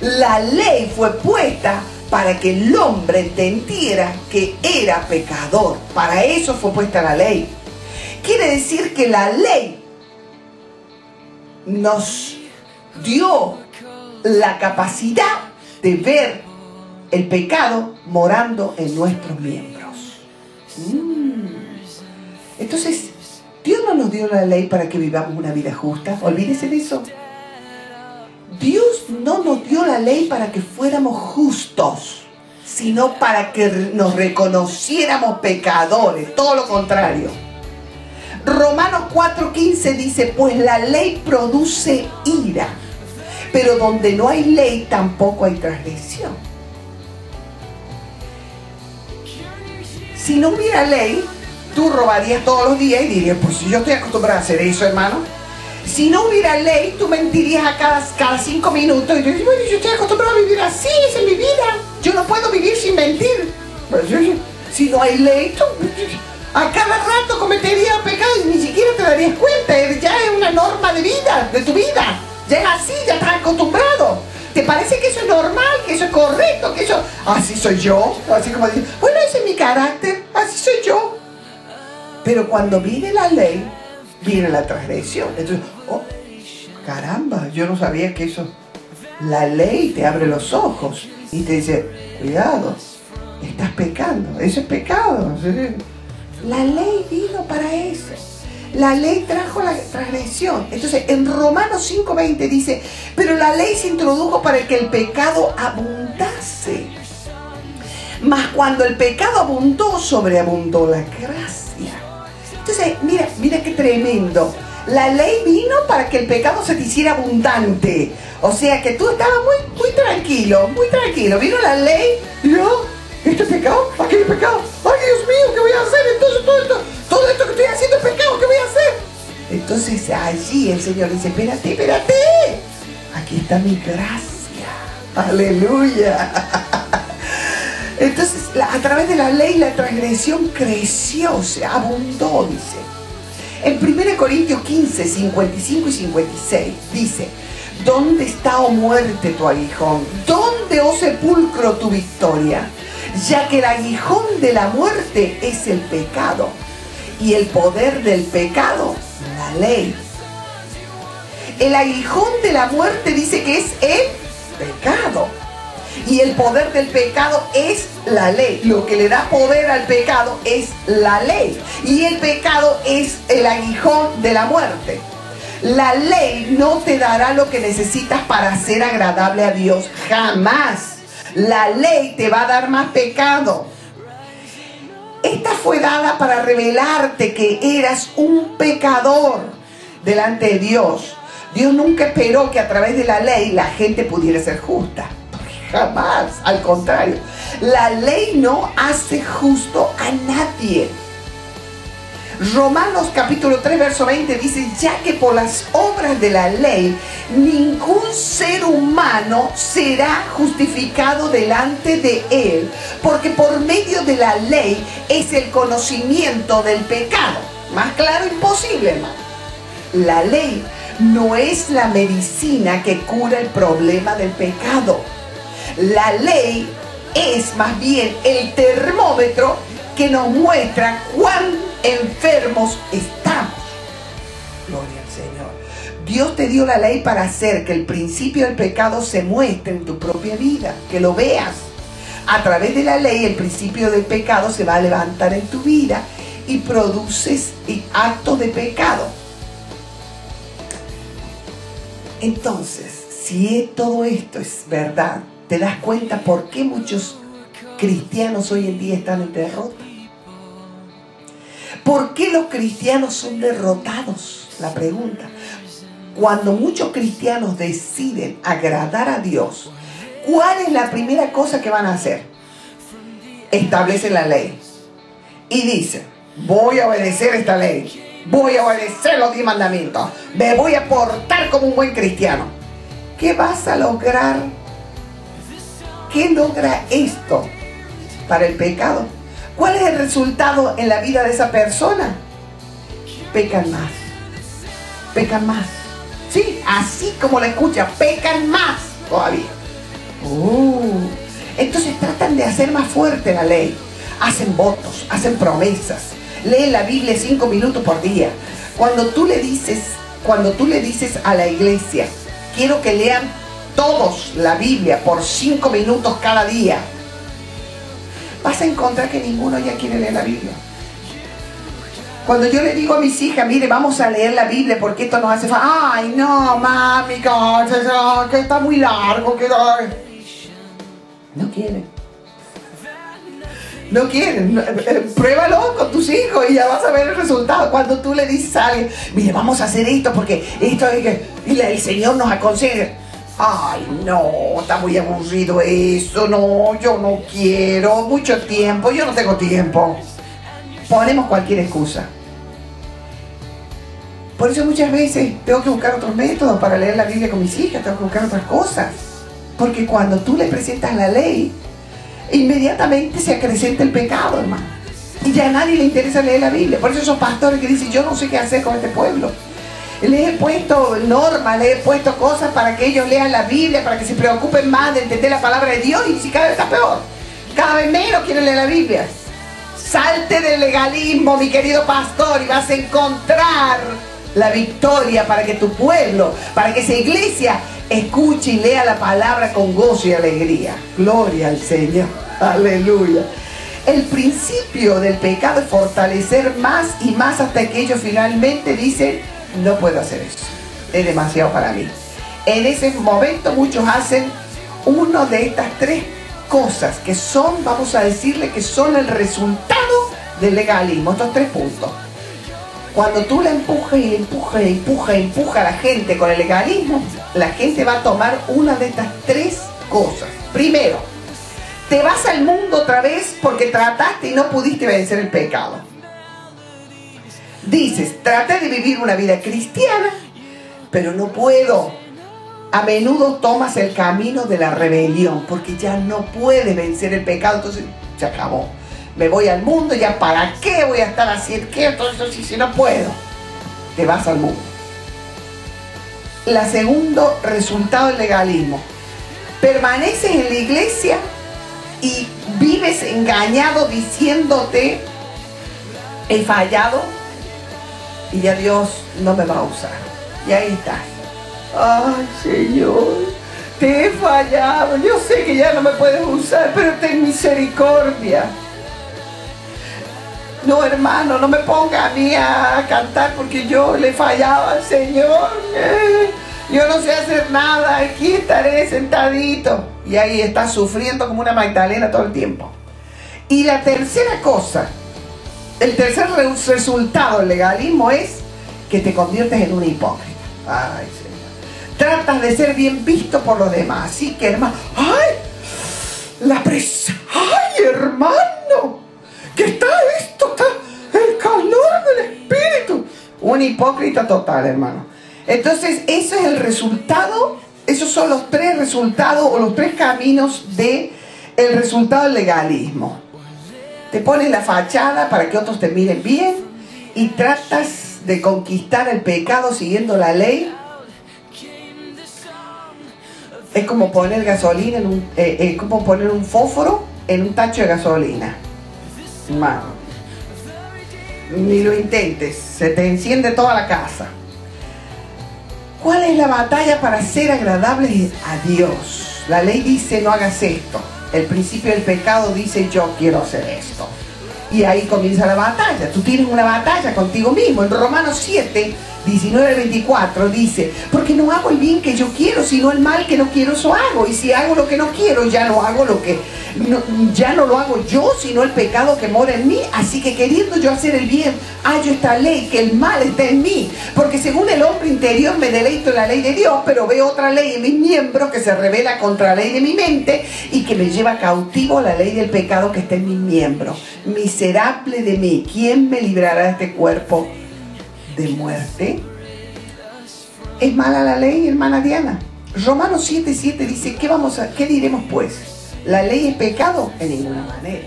La ley fue puesta para que el hombre entendiera que era pecador. Para eso fue puesta la ley. Quiere decir que la ley nos dio la capacidad de ver el pecado morando en nuestros miembros. Entonces, Dios no nos dio la ley para que vivamos una vida justa. Olvídese de eso. Dios no nos dio la ley para que fuéramos justos, sino para que nos reconociéramos pecadores. Todo lo contrario. Romanos 4:15 dice, pues la ley produce ira, pero donde no hay ley tampoco hay transgresión. Si no hubiera ley, tú robarías todos los días y dirías, pues si yo estoy acostumbrado a hacer eso, hermano. Si no hubiera ley, tú mentirías a cada 5 minutos y dirías, bueno, yo estoy acostumbrado a vivir así, esa es mi vida. Yo no puedo vivir sin mentir. Pues, si no hay ley, tú a cada rato cometerías pecados y ni siquiera te darías cuenta. Ya es una norma de vida, de tu vida. Ya es así, ya estás acostumbrado. ¿Te parece que eso es normal, que eso es correcto, que eso... Así soy yo? Así como decir, bueno, ese es mi carácter, así soy yo. Pero cuando viene la ley, viene la transgresión. Entonces, oh, caramba, yo no sabía que eso... La ley te abre los ojos y te dice, cuidado, estás pecando, eso es pecado. La ley vino para eso. La ley trajo la transgresión. Entonces, en Romanos 5:20 dice, pero la ley se introdujo para que el pecado abundase. Mas cuando el pecado abundó, sobreabundó la gracia. Entonces, mira qué tremendo. La ley vino para que el pecado se te hiciera abundante. O sea, que tú estabas muy tranquilo, muy tranquilo. Vino la ley y yo, ¿este es pecado? ¿Aquí hay pecado? ¡Ay, Dios mío! ¿Qué voy a hacer? Entonces todo esto que estoy haciendo es pecado. ¿Qué voy a hacer? Entonces allí el Señor dice, espérate. Aquí está mi gracia. ¡Aleluya! Entonces, a través de la ley, la transgresión creció, se abundó, dice. En 1 Corintios 15, 55 y 56, dice, ¿dónde está, oh muerte, tu aguijón? ¿Dónde, oh sepulcro, tu victoria? Ya que el aguijón de la muerte es el pecado, y el poder del pecado, la ley. El aguijón de la muerte dice que es el pecado. Y el poder del pecado es la ley. Lo que le da poder al pecado es la ley. Y el pecado es el aguijón de la muerte. La ley no te dará lo que necesitas para ser agradable a Dios. Jamás. La ley te va a dar más pecado. Esta fue dada para revelarte que eras un pecador delante de Dios. Dios nunca esperó que a través de la ley la gente pudiera ser justa. Jamás, al contrario. La ley no hace justo a nadie. Romanos capítulo 3, verso 20 dice, ya que por las obras de la ley ningún ser humano será justificado delante de él, porque por medio de la ley es el conocimiento del pecado. Más claro imposible, hermano. La ley no es la medicina que cura el problema del pecado. La ley es más bien el termómetro que nos muestra cuán enfermos estamos. Gloria al Señor. Dios te dio la ley para hacer que el principio del pecado se muestre en tu propia vida, que lo veas. A través de la ley el principio del pecado se va a levantar en tu vida y produces actos de pecado. Entonces, si todo esto es verdad, te das cuenta por qué muchos cristianos hoy en día están en derrota. ¿Por qué los cristianos son derrotados? La pregunta. Cuando muchos cristianos deciden agradar a Dios, ¿cuál es la primera cosa que van a hacer? Establecen la ley. Y dicen, voy a obedecer esta ley. Voy a obedecer los 10 mandamientos. Me voy a portar como un buen cristiano. ¿Qué vas a lograr? ¿Qué logra esto para el pecado? ¿Cuál es el resultado en la vida de esa persona? Pecan más. Pecan más. Sí, así como la escucha, pecan más todavía. Entonces tratan de hacer más fuerte la ley. Hacen votos, hacen promesas. Leen la Biblia 5 minutos por día. Cuando tú le dices a la iglesia, quiero que lean todos la Biblia por 5 minutos cada día, vas a encontrar que ninguno ya quiere leer la Biblia. Cuando yo le digo a mis hijas, mire, vamos a leer la Biblia porque esto nos hace falta. Ay, no, mami, que está muy largo. No quieren. No quieren. Pruébalo con tus hijos y ya vas a ver el resultado. Cuando tú le dices a alguien, mire, vamos a hacer esto porque esto es que... Y el Señor nos aconseja. Ay, no, está muy aburrido eso. No, yo no quiero. Mucho tiempo, yo no tengo tiempo. Ponemos cualquier excusa. Por eso muchas veces tengo que buscar otros métodos para leer la Biblia con mis hijas. Tengo que buscar otras cosas. Porque cuando tú le presentas la ley, inmediatamente se acrecenta el pecado, hermano. Y ya a nadie le interesa leer la Biblia. Por eso esos pastores que dicen, yo no sé qué hacer con este pueblo. Les he puesto normas, les he puesto cosas para que ellos lean la Biblia, para que se preocupen más de entender la palabra de Dios. Y si cada vez está peor. Cada vez menos quieren leer la Biblia. Salte del legalismo, mi querido pastor, y vas a encontrar la victoria para que tu pueblo, para que esa iglesia escuche y lea la palabra con gozo y alegría. Gloria al Señor. Aleluya. El principio del pecado es fortalecer más y más hasta que ellos finalmente dicen, no puedo hacer eso. Es demasiado para mí. En ese momento muchos hacen uno de estas tres cosas que son, vamos a decirle, que son el resultado del legalismo. Estos 3 puntos. Cuando tú la empujas a la gente con el legalismo, la gente va a tomar una de estas 3 cosas. Primero, te vas al mundo otra vez porque trataste y no pudiste vencer el pecado. Dices, traté de vivir una vida cristiana, pero no puedo. A menudo tomas el camino de la rebelión porque ya no puedes vencer el pecado, entonces se acabó. Me voy al mundo, ya para qué voy a estar haciendo qué, entonces si no puedo. Te vas al mundo. El segundo resultado del legalismo. Permaneces en la iglesia y vives engañado diciéndote, he fallado y ya Dios no me va a usar. Y ahí estás. Ay, Señor, te he fallado. Yo sé que ya no me puedes usar, pero ten misericordia. No, hermano, no me ponga a mí a cantar porque yo le he fallado al Señor. Yo no sé hacer nada, aquí estaré sentadito. Y ahí estás sufriendo como una Magdalena todo el tiempo. Y la tercera cosa, el tercer resultado del legalismo es que te conviertes en un hipócrita. Ay, Señor. Tratas de ser bien visto por los demás. Así que, hermano, ¡ay! La presa. ¡Ay, hermano! ¿Qué está esto? Está el calor del Espíritu. Un hipócrita total, hermano. Entonces, ese es el resultado. Esos son los 3 resultados o los 3 caminos del resultado del legalismo. Te pones la fachada para que otros te miren bien y tratas de conquistar el pecado siguiendo la ley. Es como poner gasolina es como poner un fósforo en un tacho de gasolina. Hermano, ni lo intentes, se te enciende toda la casa. ¿Cuál es la batalla para ser agradables a Dios? La ley dice no hagas esto. El principio del pecado dice yo quiero hacer esto. Y ahí comienza la batalla. Tú tienes una batalla contigo mismo. En Romanos 7, 19 al 24 dice, porque no hago el bien que yo quiero, sino el mal que no quiero, eso hago. Y si hago lo que no quiero, ya no lo hago yo, sino el pecado que mora en mí. Así que queriendo yo hacer el bien, hallo esta ley, que el mal está en mí. Porque según el hombre interior me deleito en la ley de Dios, pero veo otra ley en mis miembros que se revela contra la ley de mi mente y que me lleva cautivo a la ley del pecado que está en mis miembros. Miserable de mí, ¿quién me librará de este cuerpo de muerte? ¿Es mala la ley, hermana Diana? Romanos 7:7 dice, ¿qué diremos pues? ¿La ley es pecado? En ninguna manera.